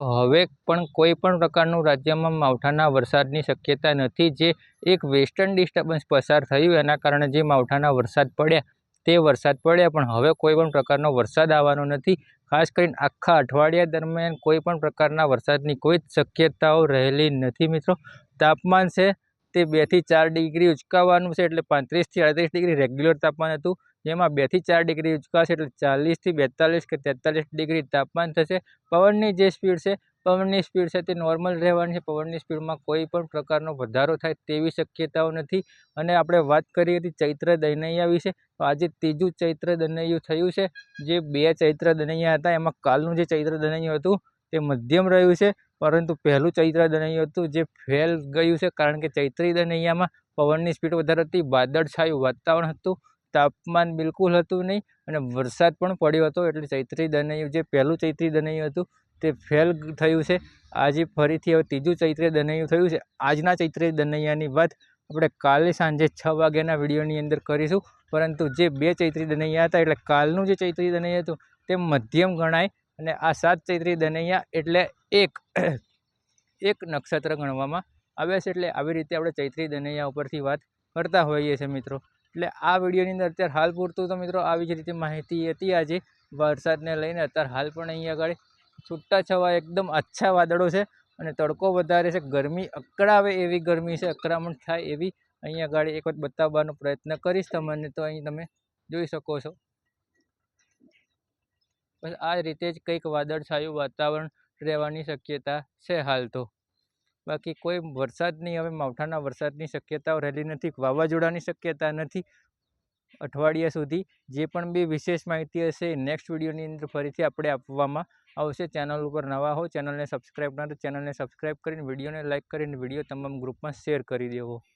હવે પણ કોઈ પણ પ્રકારનું રાજ્યમાં માવઠાના વરસાદની શક્યતા નથી. જે એક વેસ્ટર્ન ડિસ્ટર્બન્સ પસાર થયું એના કારણે જે માવઠાના વરસાદ પડ્યા તે વરસાદ પડ્યા, પણ હવે કોઈ પણ પ્રકારનો વરસાદ આવવાનો નથી. ખાસ કરીને આખા અઠવાડિયા દરમિયાન કોઈ પણ પ્રકારના વરસાદની કોઈ જ શક્યતાઓ રહેલી નથી મિત્રો. તાપમાન છે તે 2 થી 4 ડિગ્રી ઉંચકાવાનું છે, એટલે 35 થી 38 ડિગ્રી રેગ્યુલર તાપમાન હતું, જેમાં 2 થી 4 ડિગ્રી ઉંચકાશે એટલે 40 થી 42 કે 43 ડિગ્રી તાપમાન થશે. પવનની જે સ્પીડ છે તે નોર્મલ રહેવાની છે. પવનની સ્પીડમાં કોઈ પણ પ્રકારનો વધારો થાય તેવી શક્યતાઓ નથી. અને આપણે વાત કરી હતી ચૈત્ર દનૈયા વિશે, તો આજે ત્રીજું ચૈત્ર દનૈયું થયું છે. જે 2 ચૈત્ર દનૈયા હતા એમાં કાલનું જે ચૈત્ર દનૈયું હતું તે મધ્યમ રહ્યું છે, પરંતુ પહેલું ચૈત્ર દનૈયું હતું જે ફેલ ગયું છે, કારણ કે ચૈત્રી દનૈયામાં પવનની સ્પીડ વધારે હતી, વાદળછાયું વાતાવરણ હતું, તાપમાન બિલકુલ હતું નહીં અને વરસાદ પણ પડ્યો હતો. એટલે ચૈત્રી દનૈયું જે પહેલું ચૈત્રી દનૈયું હતું તે ફેલ થયું છે. આજે ફરીથી હવે ત્રીજું ચૈત્રી દનૈયું થયું છે. આજના ચૈત્રી દનૈયાની વાત આપણે કાલે સાંજે 6 વાગ્યાના વિડીયોની અંદર કરીશું, પરંતુ જે 2 ચૈત્રી દનૈયા હતા એટલે કાલનું જે ચૈત્રી દનૈયું હતું તે મધ્યમ ગણાય અને આ 7 ચૈત્રી દનૈયા એટલે એક નક્ષત્ર ગણવામાં આવે છે. એટલે આવી રીતે આપણે ચૈત્રી દનૈયા ઉપરથી વાત કરતા હોઈએ છીએ મિત્રો. એટલે આ વિડીયોની અંદર અત્યારે હાલ પૂરતું તો મિત્રો આવી જ રીતે માહિતી હતી આજે વરસાદને લઈને. અત્યારે હાલ પણ અહીંયા આગળ છૂટાછવાયા એકદમ આછા વાદળો છે અને તડકો વધારે છે. ગરમી અકળાવે એવી ગરમી છે, અકળામણ થાય એવી. અહીંયા આગળ એક વખત બતાવવાનો પ્રયત્ન કરીશ તમને, તો અહીં તમે જોઈ શકો છો. બસ આ રીતે જ કંઈક વાદળછાયું વાતાવરણ રહેવાની શક્યતા છે હાલ તો. બાકી કોઈ વરસાદની, હવે માવઠાના વરસાદની શક્યતાઓ રહેલી નથી. વાવાઝોડાની શક્યતા નથી અઠવાડિયા સુધી. જે પણ બી વિશેષ માહિતી હશે નેક્સ્ટ વિડીયોની અંદર ફરીથી આપણે આપવામાં આવશે. ચેનલ ઉપર નવા હો, ચેનલને સબસ્ક્રાઈબ ના તો ચેનલને સબસ્ક્રાઈબ કરીને વિડીયોને લાઇક કરીને વિડીયો તમામ ગ્રુપમાં શેર કરી દેવો.